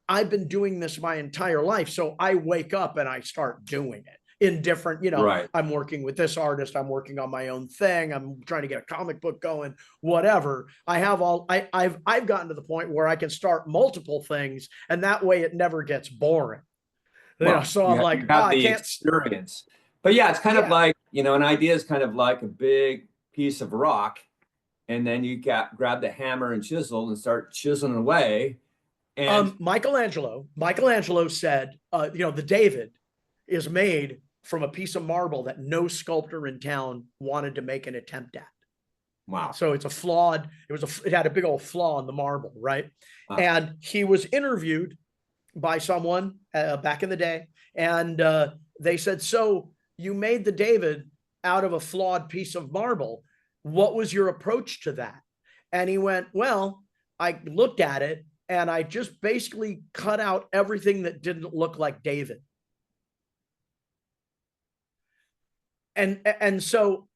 [SPEAKER 2] I've been doing this my entire life. So I wake up and I start doing it in different,
[SPEAKER 1] right.
[SPEAKER 2] I'm working with this artist, I'm working on my own thing, I'm trying to get a comic book going, whatever. I've gotten to the point where I can start multiple things, and that way it never gets boring.
[SPEAKER 1] Well,
[SPEAKER 2] So I'm like,
[SPEAKER 1] you have
[SPEAKER 2] I
[SPEAKER 1] the
[SPEAKER 2] can't
[SPEAKER 1] experience. But yeah, it's kind of like, an idea is kind of like a big piece of rock, and then you grab the hammer and chisel and start chiseling away. And
[SPEAKER 2] Michelangelo said, the David is made from a piece of marble that no sculptor in town wanted to make an attempt at.
[SPEAKER 1] Wow.
[SPEAKER 2] So it's it had a big old flaw in the marble, right?
[SPEAKER 1] Wow.
[SPEAKER 2] And he was interviewed by someone back in the day, and they said, so you made the David out of a flawed piece of marble. What was your approach to that? And he went, well, I looked at it and I just basically cut out everything that didn't look like David. And so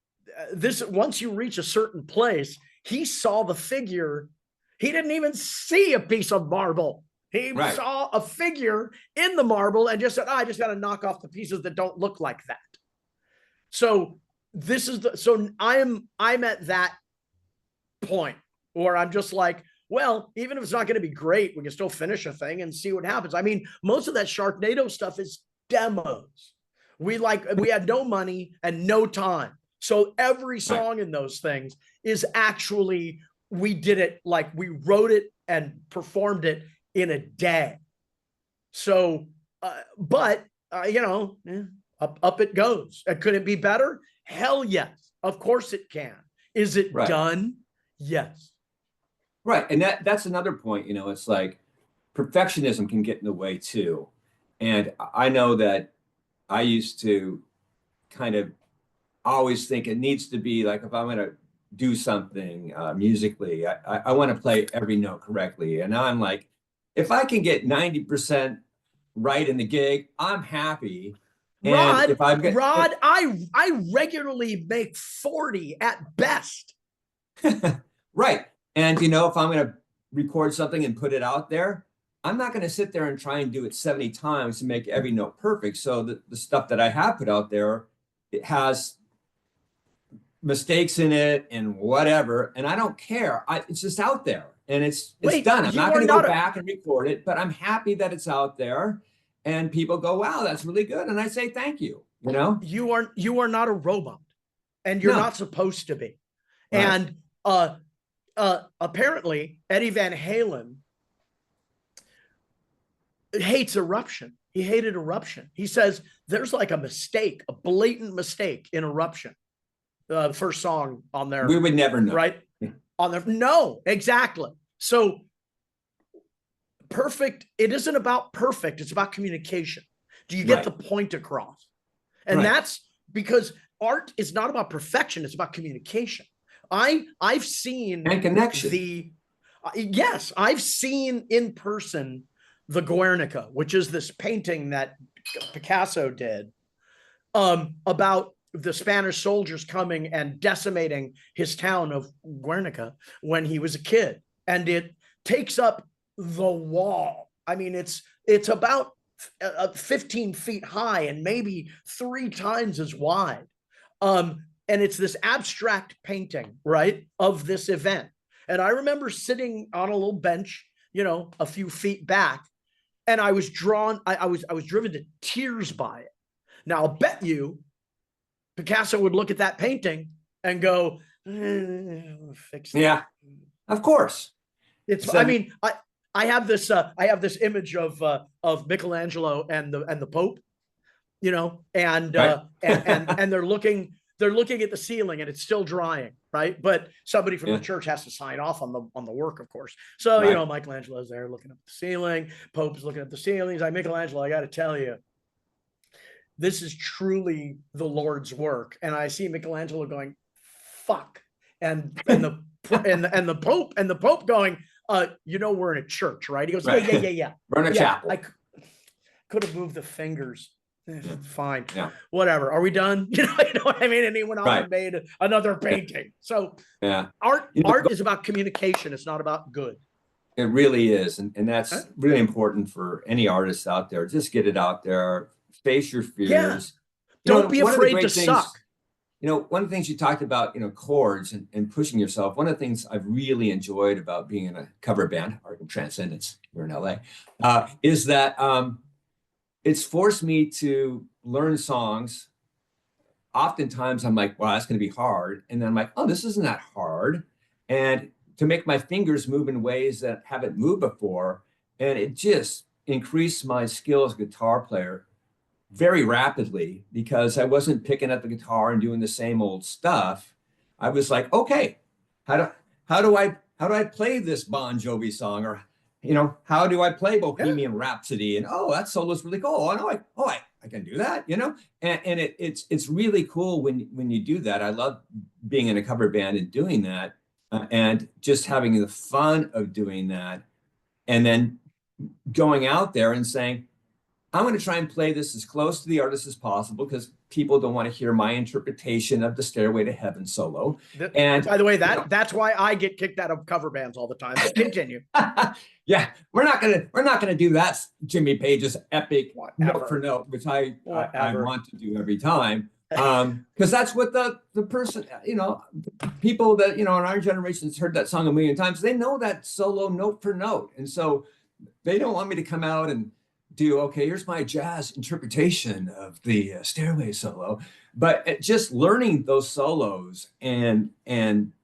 [SPEAKER 2] this, once you reach a certain place, he saw the figure. He didn't even see a piece of marble. He saw a figure in the marble and just said, I just got to knock off the pieces that don't look like that. So I'm at that point where I'm just like, well, even if it's not going to be great, we can still finish a thing and see what happens. I mean, most of that Sharknado stuff is demos. We had no money and no time. So every song in those things is actually, we did it, like we wrote it and performed it in a day. So, up it goes. Could it be better? Hell yes. Of course it can. Is it done? Yes.
[SPEAKER 1] Right. And that's another point, it's like perfectionism can get in the way too. And I know that I used to kind of always think it needs to be like, if I'm going to do something musically, I want to play every note correctly. And now I'm like, if I can get 90% right in the gig, I'm happy.
[SPEAKER 2] And Rod, I regularly make 40 at best.
[SPEAKER 1] Right. And, if I'm going to record something and put it out there, I'm not going to sit there and try and do it 70 times to make every note perfect. So the stuff that I have put out there, it has mistakes in it and whatever. And I don't care. It's just out there and it's done. I'm not going to go back and record it, but I'm happy that it's out there. And people go, wow, that's really good. And I say, thank you.
[SPEAKER 2] You are not a robot, and you're not supposed to be. Right. And apparently Eddie Van Halen hates Eruption. He hated Eruption. He says there's like a blatant mistake in Eruption. The first song on there.
[SPEAKER 1] We would never know.
[SPEAKER 2] Right? On there. No, exactly. So perfect. It isn't about perfect. It's about communication. Do you get the point across? And that's because art is not about perfection. It's about communication. I've seen
[SPEAKER 1] and connection.
[SPEAKER 2] Yes, I've seen in person the Guernica, which is this painting that Picasso did about the Spanish soldiers coming and decimating his town of Guernica when he was a kid. And it takes up the wall. I mean, it's about 15 feet high and maybe 3 times as wide. And it's this abstract painting, right, of this event. And I remember sitting on a little bench, a few feet back, and I was drawn. I was driven to tears by it. Now, I'll bet you Picasso would look at that painting and go, fix that.
[SPEAKER 1] Yeah, of course.
[SPEAKER 2] I mean, I have this image of Michelangelo and the Pope, and
[SPEAKER 1] right.
[SPEAKER 2] and they're looking at the ceiling and it's still drying, right? But somebody from the church has to sign off on the work, of course. So right. Michelangelo's there looking up at the ceiling, Pope's looking at the ceiling. He's like, Michelangelo, I got to tell you, this is truly the Lord's work. And I see Michelangelo going, fuck, and the Pope going, we're in a church, right? He goes,
[SPEAKER 1] right.
[SPEAKER 2] yeah.
[SPEAKER 1] We're in a chapel.
[SPEAKER 2] I could have moved the fingers. Fine.
[SPEAKER 1] Yeah.
[SPEAKER 2] Whatever. Are we done? You know what I mean? And he went on and made another painting. So art is about communication. It's not about good.
[SPEAKER 1] It really is. And that's really important for any artist out there. Just get it out there. Face your fears.
[SPEAKER 2] Yeah. Don't be afraid to suck.
[SPEAKER 1] One of the things you talked about, chords and pushing yourself. One of the things I've really enjoyed about being in a cover band, Art and Transcendence, we're in LA, is that it's forced me to learn songs. Oftentimes I'm like, wow, that's going to be hard. And then I'm like, oh, this isn't that hard. And to make my fingers move in ways that haven't moved before. And it just increased my skill as a guitar player very rapidly because I wasn't picking up the guitar and doing the same old stuff. I was like, okay, how do I play this Bon Jovi song? Or, how do I play Bohemian Rhapsody? And that solo is really cool. I can do that, and it's really cool when you do that. I love being in a cover band and doing that, and just having the fun of doing that, and then going out there and saying, I'm going to try and play this as close to the artist as possible because people don't want to hear my interpretation of the Stairway to Heaven solo. And
[SPEAKER 2] by the way, that's why I get kicked out of cover bands all the time. But continue.
[SPEAKER 1] Yeah, we're not gonna do that. Jimmy Page's epic note for note, which I want to do every time, because that's what the person, people that in our generation has heard that song a million times. They know that solo note for note, and so they don't want me to come out and do, okay, here's my jazz interpretation of the Stairway solo. But just learning those solos and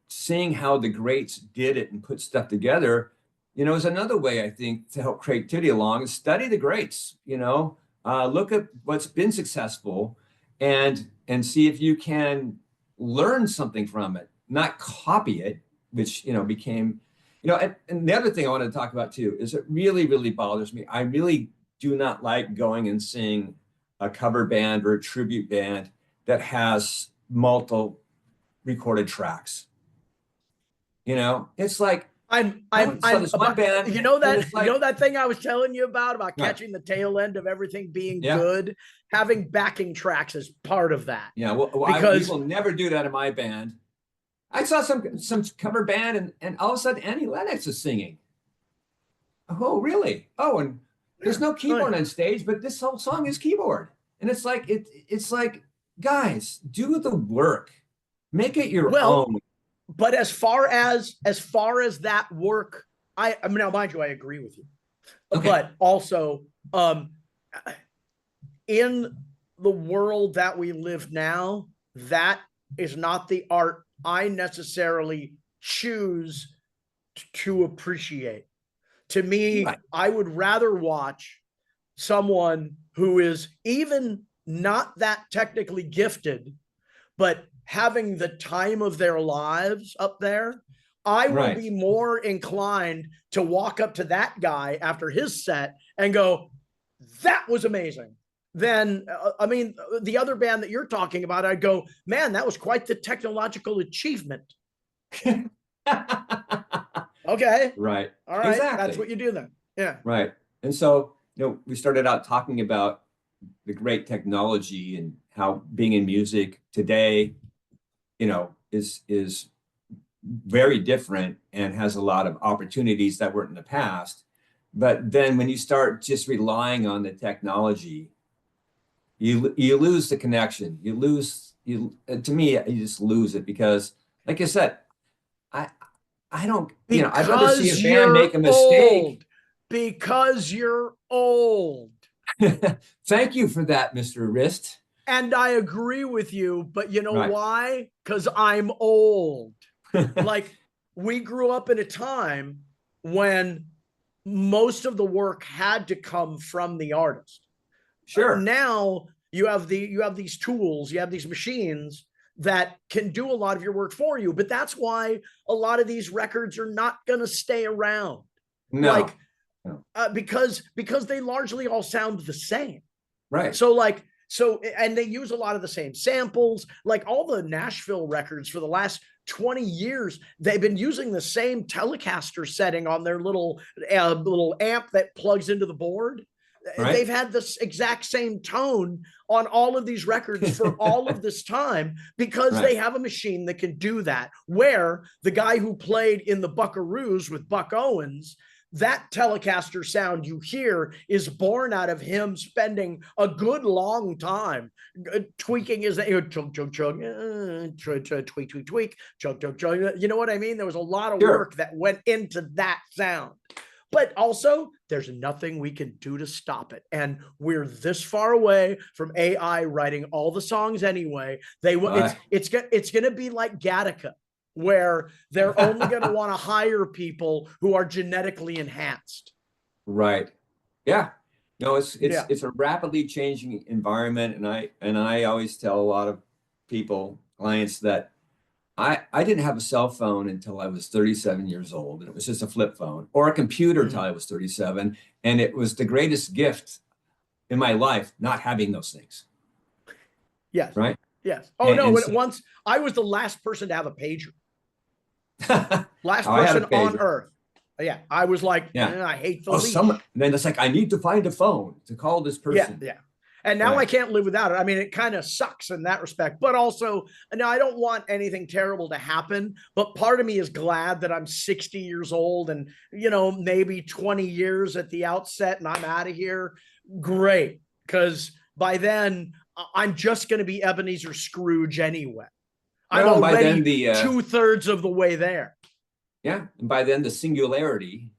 [SPEAKER 1] seeing how the greats did it and put stuff together, is another way, I think, to help creativity along, is study the greats, look at what's been successful and see if you can learn something from it, not copy it, which, became, and the other thing I want to talk about too, is it really, really bothers me. I really do not like going and seeing a cover band or a tribute band that has multiple recorded tracks. It's like
[SPEAKER 2] I'm
[SPEAKER 1] one band.
[SPEAKER 2] That thing I was telling you about catching the tail end of everything being good, having backing tracks as part of that.
[SPEAKER 1] Yeah, because we will never do that in my band. I saw some cover band and all of a sudden Annie Lennox is singing. Oh, really? Oh, and there's no keyboard on stage, but this whole song is keyboard. And it's like, guys, do the work. Make it your own.
[SPEAKER 2] But as far as that work, I mean, now mind you, I agree with you. Okay. But also, in the world that we live now, that is not the art I necessarily choose to appreciate. To me, I would rather watch someone who is even not that technically gifted, but having the time of their lives up there. I would be more inclined to walk up to that guy after his set and go, that was amazing. Then, the other band that you're talking about, I'd go, man, that was quite the technological achievement. Okay.
[SPEAKER 1] Right.
[SPEAKER 2] All right. That's
[SPEAKER 1] Exactly.
[SPEAKER 2] what you do then. Yeah.
[SPEAKER 1] Right. And so, we started out talking about the great technology and how being in music today, is very different and has a lot of opportunities that weren't in the past. But then when you start just relying on the technology, you lose the connection. You lose you to me, you just lose it because, like I said, I I don't, I'd rather see a
[SPEAKER 2] Because
[SPEAKER 1] band make
[SPEAKER 2] you're
[SPEAKER 1] a mistake.
[SPEAKER 2] old. Because you're old.
[SPEAKER 1] Thank you for that, Mr. Rist.
[SPEAKER 2] And I agree with you, but you know
[SPEAKER 1] Right.
[SPEAKER 2] why? Because I'm old. Like, we grew up in a time when most of the work had to come from the artist.
[SPEAKER 1] Sure.
[SPEAKER 2] Now you have these tools, you have these machines that can do a lot of your work for you, but that's why a lot of these records are not going to stay around.
[SPEAKER 1] No.
[SPEAKER 2] Like,
[SPEAKER 1] No.
[SPEAKER 2] because they largely all sound the same.
[SPEAKER 1] Right.
[SPEAKER 2] So and they use a lot of the same samples. Like, all the Nashville records for the last 20 years, they've been using the same Telecaster setting on their little amp that plugs into the board.
[SPEAKER 1] Right.
[SPEAKER 2] They've had this exact same tone on all of these records for all of this time because
[SPEAKER 1] Right.
[SPEAKER 2] they have a machine that can do that. Where the guy who played in the Buckaroos with Buck Owens, that Telecaster sound you hear is born out of him spending a good long time tweaking his chug chug chug, tweak tweak tweak, chug chug chug. You know what I mean? There was a lot of work that went into that sound. But also, there's nothing we can do to stop it. And we're this far away from AI writing all the songs anyway. It's going to be like Gattaca, where they're only going to want to hire people who are genetically enhanced.
[SPEAKER 1] Right. Yeah. No, it's a rapidly changing environment, and I always tell a lot of clients, that I didn't have a cell phone until I was 37 years old, and it was just a flip phone, or a computer until I was 37, and it was the greatest gift in my life not having those things.
[SPEAKER 2] Yes.
[SPEAKER 1] Right.
[SPEAKER 2] Yes. Oh, no. Once I was the last person to have a pager. Last person on earth. Yeah, I was like, I hate the leash.
[SPEAKER 1] And then it's like, I need to find a phone to call this person.
[SPEAKER 2] Yeah. And now I can't live without it. I mean, it kind of sucks in that respect. But also, now I don't want anything terrible to happen. But part of me is glad that I'm 60 years old and, maybe 20 years at the outset and I'm out of here. Great. Because by then, I'm just going to be Ebenezer Scrooge anyway. I'm already 2/3 of the way there.
[SPEAKER 1] Yeah. And by then, the singularity,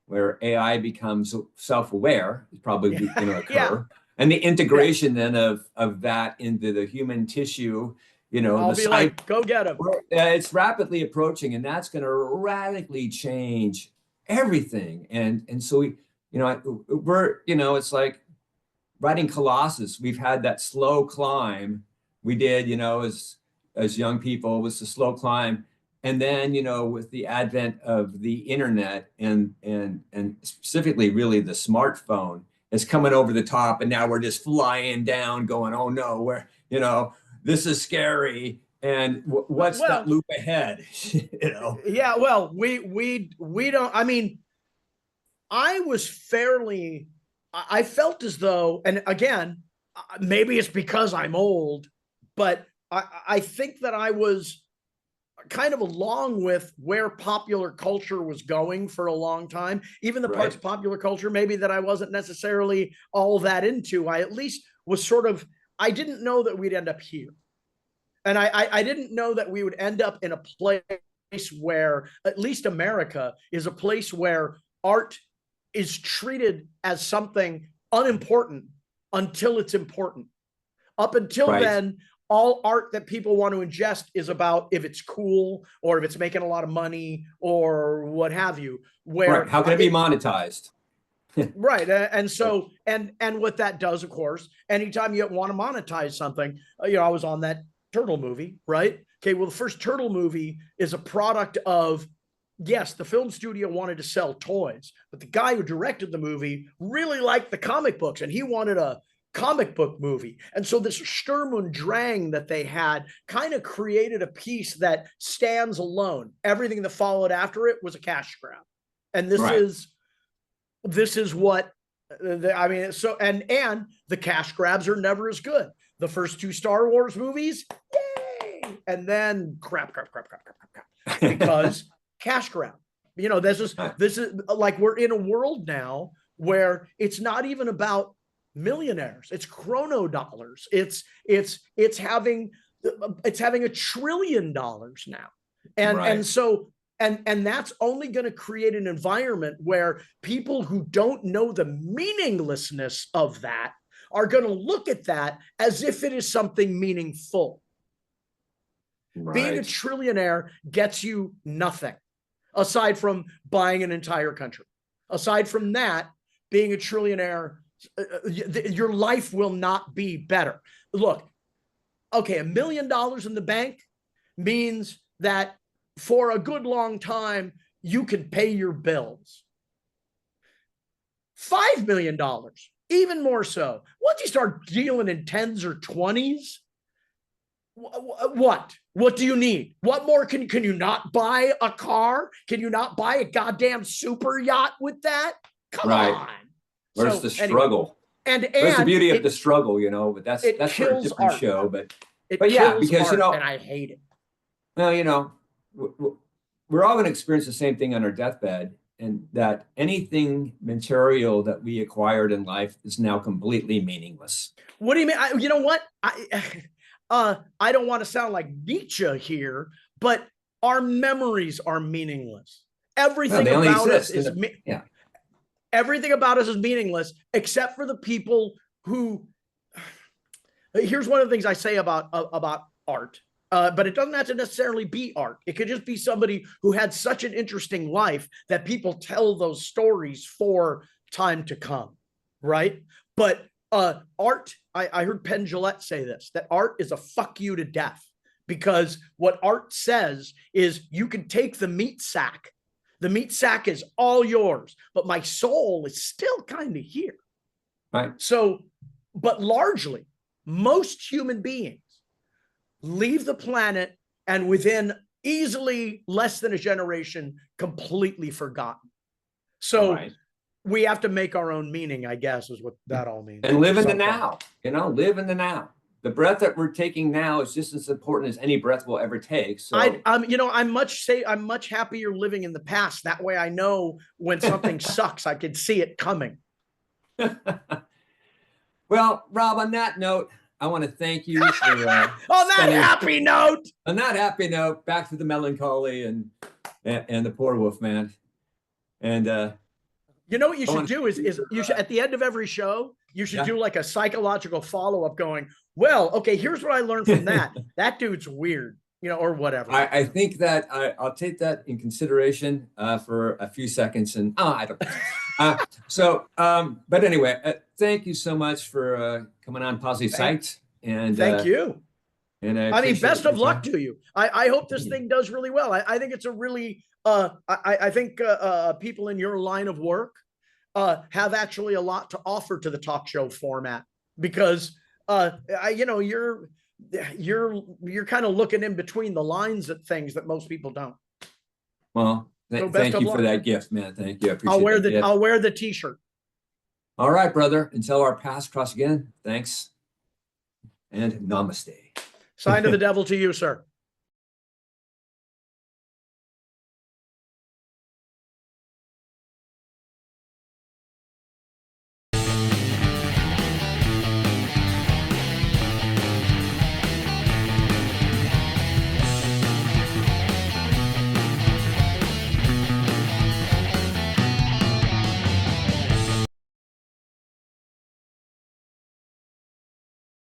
[SPEAKER 1] where AI becomes self-aware, is probably going to occur. Yeah. And the integration then of that into the human tissue,
[SPEAKER 2] I'll be like, go get him.
[SPEAKER 1] It's rapidly approaching, and that's going to radically change everything. And so we're, it's like writing Colossus. We've had that slow climb. We did, as young people, was the slow climb. And then, with the advent of the internet and specifically really the smartphone, it's coming over the top, and now we're just flying down going, oh no, this is scary. And what's that loop ahead?
[SPEAKER 2] Yeah, well, we don't, I mean, I felt as though, and again, maybe it's because I'm old, but I think that I was kind of along with where popular culture was going for a long time. Even the parts of popular culture maybe that I wasn't necessarily all that into, I at least was sort of, I didn't know that we'd end up here. And I didn't know that we would end up in a place where, at least America is a place where art is treated as something unimportant until it's important. Up until then, all art that people want to ingest is about if it's cool or if it's making a lot of money or what have you. Where
[SPEAKER 1] how can it be monetized?
[SPEAKER 2] Right. And so, and what that does, of course, anytime you want to monetize something, I was on that turtle movie, right? Okay. Well, the first turtle movie is a product of, yes, the film studio wanted to sell toys, but the guy who directed the movie really liked the comic books and he wanted a comic book movie. And so this Sturm und Drang that they had kind of created a piece that stands alone. Everything that followed after it was a cash grab. And this is what I mean. So and the cash grabs are never as good. The first 2 Star Wars movies, yay, and then crap, because cash grab. You know, this is like, we're in a world now where it's not even about millionaires. It's chrono dollars. It's having $1 trillion now. And so that's only going to create an environment where people who don't know the meaninglessness of that are going to look at that as if it is something meaningful. Right. Being a trillionaire gets you nothing aside from buying an entire country. Aside from that, being a trillionaire, your life will not be better. Look, okay, $1 million in the bank means that for a good long time, you can pay your bills. $5 million, even more so. Once you start dealing in 10s or 20s, what do you need? What more can you not buy a car? Can you not buy a goddamn super yacht with that? Come on.
[SPEAKER 1] Where's the struggle?
[SPEAKER 2] Anyway,
[SPEAKER 1] where's the beauty of the struggle, you know? But that's for a different show. But yeah, because you know,
[SPEAKER 2] and I hate it.
[SPEAKER 1] Well, you know, we're all going to experience the same thing on our deathbed, and that anything material that we acquired in life is now completely meaningless.
[SPEAKER 2] What do you mean? You know what? I don't want to sound like Nietzsche here, but our memories are meaningless. Everything about us is everything about us is meaningless, except for the people who. Here's one of the things I say about art, but it doesn't have to necessarily be art. It could just be somebody who had such an interesting life that people tell those stories for time to come, right? But art, I heard Penn Jillette say this, that art is a fuck you to death, because what art says is you can take the meat sack. The meat sack is all yours, but my soul is still kind of here.
[SPEAKER 1] Right.
[SPEAKER 2] So, but largely, most human beings leave the planet and within easily less than a generation, completely forgotten. So we have to make our own meaning, I guess, is what that all means.
[SPEAKER 1] And live in the now, you know, live in the now. The breath that we're taking now is just as important as any breath we'll ever take. So
[SPEAKER 2] I'm much happier living in the past. That way I know when something sucks, I can see it coming.
[SPEAKER 1] Well, Rob, on that note, I want to thank you for
[SPEAKER 2] on that happy note.
[SPEAKER 1] On that happy note, back to the melancholy and the poor wolf man. And
[SPEAKER 2] you know what you should do is you should, at the end of every show, you should do like a psychological follow-up going, well, okay, here's what I learned from that. That dude's weird, you know, or whatever.
[SPEAKER 1] I think that I'll take that in consideration for a few seconds, and I don't but anyway, thank you so much for coming on Posse Psyched. And
[SPEAKER 2] thank you.
[SPEAKER 1] And
[SPEAKER 2] I mean, best of luck to you. I hope this thing does really well. I think it's a really I think people in your line of work have actually a lot to offer to the talk show format, because you know, you're kind of looking in between the lines at things that most people don't.
[SPEAKER 1] Well, thank you for that gift, man. Thank you. I appreciate
[SPEAKER 2] I'll wear the t-shirt.
[SPEAKER 1] All right, brother. Until our paths cross again, thanks and namaste.
[SPEAKER 2] Sign to the devil to you, sir.